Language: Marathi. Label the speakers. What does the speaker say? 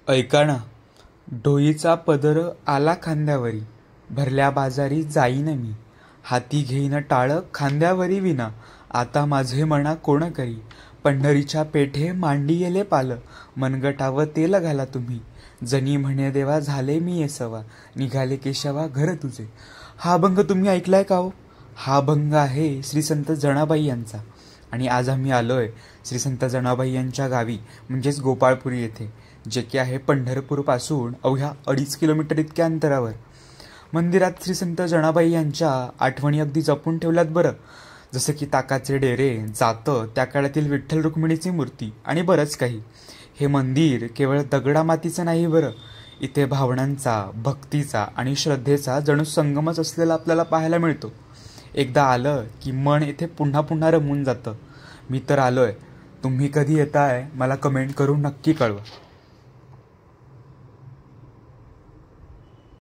Speaker 1: ऐका ना, डोईचा पदर आला खांद्यावरी, भरल्या बाजारी जाईन मी, हाती घेईन टाळ खांद्यावरी विना, आता माझे म्हणा कोण करी. पंढरीच्या पेठे मांडी येले पाल, मनगटाव तेल घाला तुम्ही, जनी म्हणे देवा झाले मी येसवा, निघाले केशवा घर तुझे. हा अभंग तुम्ही ऐकलाय का हो? हा अभंग आहे श्री संत जनाबाई यांचा. आणि आज आम्ही आलोय श्री संत जनाबाई यांच्या गावी, म्हणजेच गोपाळपुरी येथे, जे की आहे पंढरपूरपासून अवघ्या 2.5 किलोमीटर इतक्या अंतरावर. मंदिरात श्री संत जनाबाई यांच्या आठवणी अगदी जपून ठेवल्यात बरं, जसं की ताकाचे डेरे, जातं, त्या काळातील विठ्ठल रुक्मिणीची मूर्ती आणि बरंच काही. हे मंदिर केवळ दगडामातीचं नाही बरं, इथे भावनांचा, भक्तीचा आणि श्रद्धेचा जणू संगमच असलेला आपल्याला पाहायला मिळतो. एकदा आलं की मन इथे पुन्हा पुन्हा रमून जातं. मी तर आलोय. तुम्ही कधी येताय मला कमेंट करून नक्की कळवा.